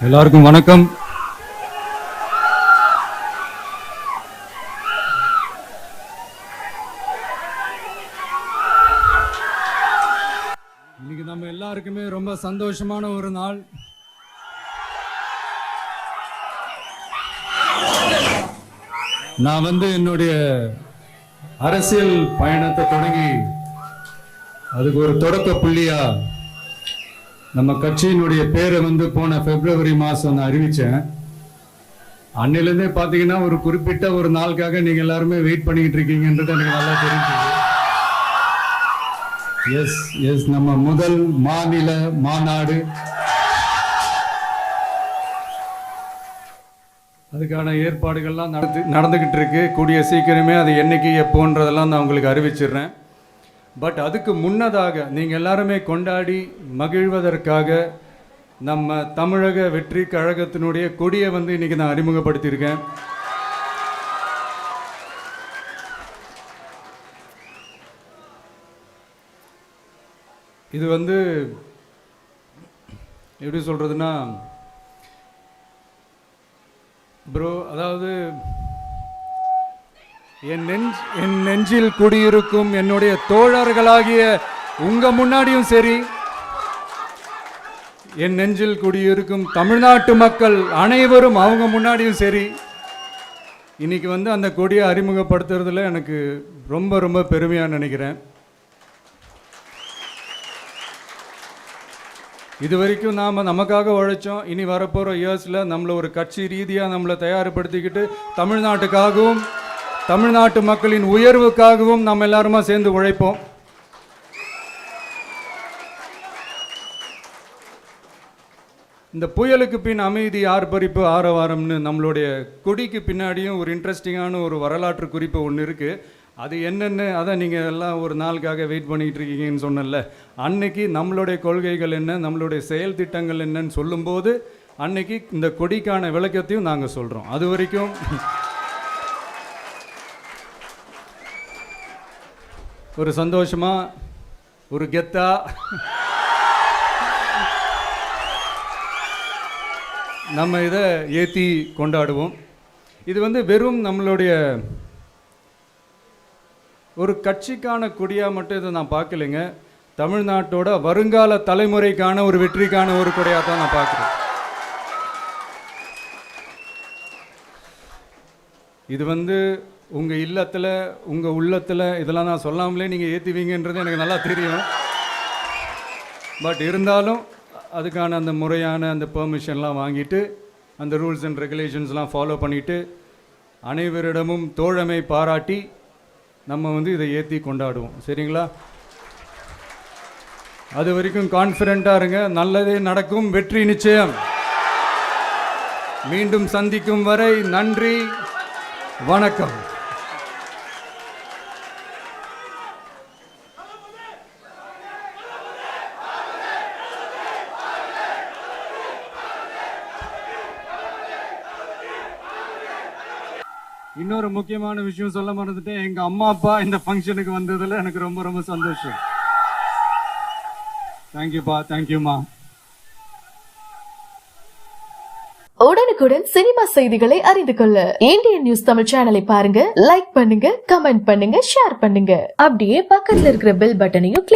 எல்லாருக்கும் வணக்கம். இன்னைக்கு நம்ம எல்லாருக்குமே ரொம்ப சந்தோஷமான ஒரு நாள். நான் என்னுடைய அரசியல் பயணத்தை தொடங்கி அதுக்கு ஒரு தொடக்க புள்ளியா நம்ம கட்சியினுடைய பேரை போன பிப்ரவரி மாசம் நான் அறிவிச்சேன். அன்னிலிருந்தே பாத்தீங்கன்னா ஒரு குறிப்பிட்ட ஒரு நாளுக்காக நீங்க எல்லாருமே வெயிட் பண்ணிட்டு இருக்கீங்கன்றது எனக்கு நல்லா தெரிஞ்சது. எஸ் நம்ம முதல் மாநில மாநாடு, அதுக்கான ஏற்பாடுகள்லாம் நடந்துகிட்டு இருக்கு. கூடிய சீக்கிரமே அது என்னைக்கு எப்போன்றதெல்லாம் நான் உங்களுக்கு அறிவிச்சிடுறேன். பட் அதுக்கு முன்னதாக நீங்கள் எல்லாருமே கொண்டாடி மகிழ்வதற்காக நம்ம தமிழக வெற்றி கழகத்தினுடைய கொடியை இன்னைக்கு நான் அறிமுகப்படுத்தியிருக்கேன். இது எப்படி சொல்றதுன்னா ப்ரோ, அதாவது என் நெஞ்சில் குடியிருக்கும் என்னுடைய தோழர்களாகிய உங்க முன்னாடியும் சரி, என் நெஞ்சில் குடியிருக்கும் தமிழ்நாட்டு மக்கள் அனைவரும் அவங்க முன்னாடியும் சரி, இன்னைக்கு அந்த கொடியை அறிமுகப்படுத்துறதுல எனக்கு ரொம்ப ரொம்ப பெருமையாக நினைக்கிறேன். இது வரைக்கும் நாம் நமக்காக உழைச்சோம். இனி வரப்போகிற இயர்ஸில் நம்மளை ஒரு கட்சி ரீதியாக நம்மளை தயார்படுத்திக்கிட்டு தமிழ்நாட்டுக்காகவும் தமிழ்நாட்டு மக்களின் உயர்வுக்காகவும் நம்ம எல்லாருமா சேர்ந்து உழைப்போம். இந்த புயலுக்கு பின் அமைதி, ஆர்ப்பரிப்பு, ஆரவாரம்னு நம்மளுடைய கொடிக்கு பின்னாடியும் ஒரு இன்ட்ரெஸ்டிங்கான ஒரு வரலாற்று குறிப்பு ஒன்று இருக்குது. அது என்னென்னு அதை நீங்கள் எல்லாம் ஒரு நாளுக்காக வெயிட் பண்ணிகிட்டு இருக்கீங்கன்னு சொன்னல, அன்னைக்கு நம்மளுடைய கொள்கைகள் என்ன, நம்மளுடைய செயல் திட்டங்கள் என்னன்னு சொல்லும்போது அன்னைக்கு இந்த கொடிக்கான விளக்கத்தையும் நாங்கள் சொல்கிறோம். அது வரைக்கும் ஒரு சந்தோஷமாக, ஒரு கெத்தா நம்ம இதை ஏற்றி கொண்டாடுவோம். இது வெறும் நம்மளுடைய ஒரு கட்சிக்கான கொடியாக மட்டும் இதை நான் பார்க்கலைங்க. தமிழ்நாட்டோட வருங்கால தலைமுறைக்கான ஒரு வெற்றிக்கான ஒரு கொடியாக தான் நான் பார்க்குறேன். இது உங்கள் இல்லத்தில், உங்கள் உள்ளத்தில் இதெல்லாம் நான் சொல்லாமலே நீங்கள் ஏற்றுவீங்கன்றது எனக்கு நல்லா தெரியும். பட் இருந்தாலும் அதுக்கான அந்த முறையான அந்த பெர்மிஷன்லாம் வாங்கிட்டு, அந்த ரூல்ஸ் அண்ட் ரெகுலேஷன்ஸ்லாம் ஃபாலோ பண்ணிவிட்டு, அனைவரிடமும் தோழமை பாராட்டி நம்ம இதை ஏற்றி கொண்டாடுவோம். சரிங்களா? அது வரைக்கும் கான்ஃபிடென்ட்டாக இருங்க. நல்லதே நடக்கும். வெற்றி நிச்சயம். மீண்டும் சந்திக்கும் வரை நன்றி, வணக்கம். இன்னொரு முக்கியமான விஷயம் சொல்ல மறந்துட்டேன். எங்க அம்மா அப்பா இந்த ஃபங்க்ஷனுக்கு வந்ததுல எனக்கு ரொம்ப ரொம்ப சந்தோஷம். தேங்க்யூப்பா, தேங்க்யூமா. உடனுக்குடன் சினிமா செய்திகளை அறிந்து கொள்ள இந்தியன் நியூஸ் தமிழ் சேனலை பாருங்க, லைக் பண்ணுங்க, கமெண்ட் பண்ணுங்க, ஷேர் பண்ணுங்க. அப்படியே பக்கத்துல இருக்கிற பெல் பட்டனையும் கிளிக்